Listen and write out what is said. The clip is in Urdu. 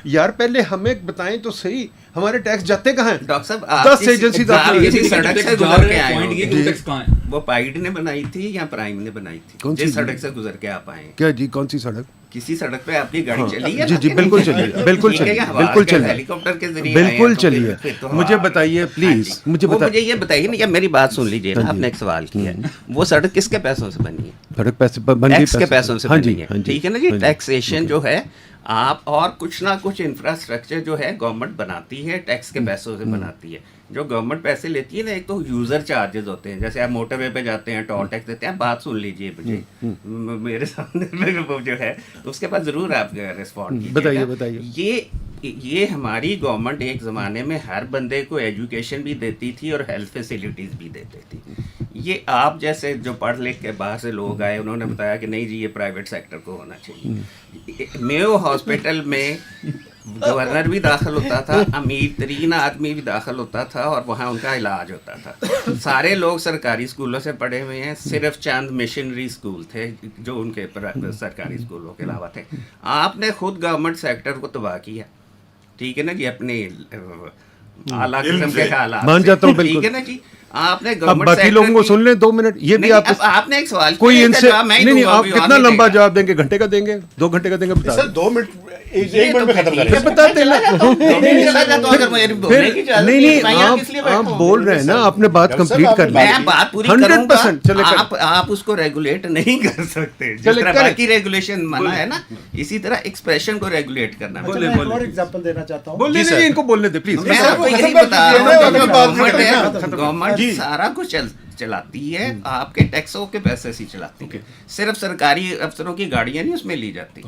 یار پہلے ہمیں بتائیں تو صحیح ہمارے ٹیکس جاتے کہاں ہیں؟ ڈاکٹر صاحب 10 ایجنسی سڑک سے گزر کے آئے ہوں، وہ پائیڈ نے بنائی تھی یا پرائم نے بنائی تھی؟ جس سڑک سے گزر کے آپ آئے ہیں کیا جی کون سی سڑک؟ کسی سڑک پہ آپ کی گاڑی چلی ہے؟ جی جی بالکل چلیے، بالکل چلیے، بالکل چلیے، ہیلی کاپٹر کے ذریعے بالکل چلیے. مجھے بتائیے پلیز، مجھے یہ بتائیے نا، یا میری بات سن لیجیے نا، آپ نے ایک سوال کیا ہے، وہ سڑک کس کے پیسوں سے بنی ہے؟ سڑک پیسے ٹیکس کے پیسوں سے بنی ہے، ٹھیک ہے نا جی. ٹیکسیشن جو ہے آپ اور کچھ نہ کچھ انفراسٹرکچر جو ہے گورنمنٹ بناتی ہے، ٹیکس کے پیسوں سے بناتی ہے. جو گورنمنٹ پیسے لیتی ہے نا، ایک تو یوزر چارجز ہوتے ہیں، جیسے آپ موٹر وے پہ جاتے ہیں ٹول ٹیکس دیتے ہیں. بات سن لیجیے مجھے، میرے سامنے وہ جو ہے اس کے بعد ضرور آپ ریسپونڈ کیجیے. بتائیے یہ ہماری گورنمنٹ ایک زمانے میں ہر بندے کو ایجوکیشن بھی دیتی تھی اور ہیلتھ فیسلٹیز بھی دیتی تھی. یہ آپ جیسے جو پڑھ لکھ کے باہر سے لوگ آئے، انہوں نے بتایا کہ نہیں جی یہ پرائیویٹ سیکٹر کو ہونا چاہیے. میو ہاسپٹل میں گورنر بھی داخل ہوتا تھا، امیر ترین آدمی بھی داخل ہوتا تھا، اور وہاں ان کا علاج ہوتا تھا. سارے لوگ سرکاری اسکولوں سے پڑھے ہوئے ہیں، صرف چند مشنری اسکول تھے جو ان کے سرکاری اسکولوں کے علاوہ تھے. آپ نے خود گورنمنٹ سیکٹر کو تباہ کیا، ٹھیک ہے نا جی، اپنے اعلیٰ قسم کے حالات مان جاتا ہوں، ٹھیک ہے نا جی. آپ نے اب باقی لوگوں کو سن لیں 2 منٹ. یہ بھی آپ نے ایک سوال کوئی ان سے نہیں، آپ کتنا لمبا جواب دیں گے؟ گھنٹے کا دیں گے، 2 گھنٹے کا دیں گے؟ بتا 2 منٹ 1 منٹ میں ختم کریں گے. بتاتے نہیں، آپ بول رہے ہیں نا، آپ نے بات کمپلیٹ کر لی. میں بات پوری کروں گا. آپ اس کو ریگولیٹ نہیں کر سکتے. جس طرح باقی ریگولیشن منع ہے نا، اسی طرح ایکسپریشن کو ریگولیٹ کرنا. میں اور ایگزامپل دینا چاہتا ہوں. ان کو بولنے دیں پلیز. میں آپ کو یہی بتا رہا ہوں، گورنمنٹ سارا کچھ چلاتی ہے، آپ کے ٹیکسوں کے پیسے سے چلاتی ہے. صرف سرکاری افسروں کی گاڑیاں نہیں اس میں لی جاتی.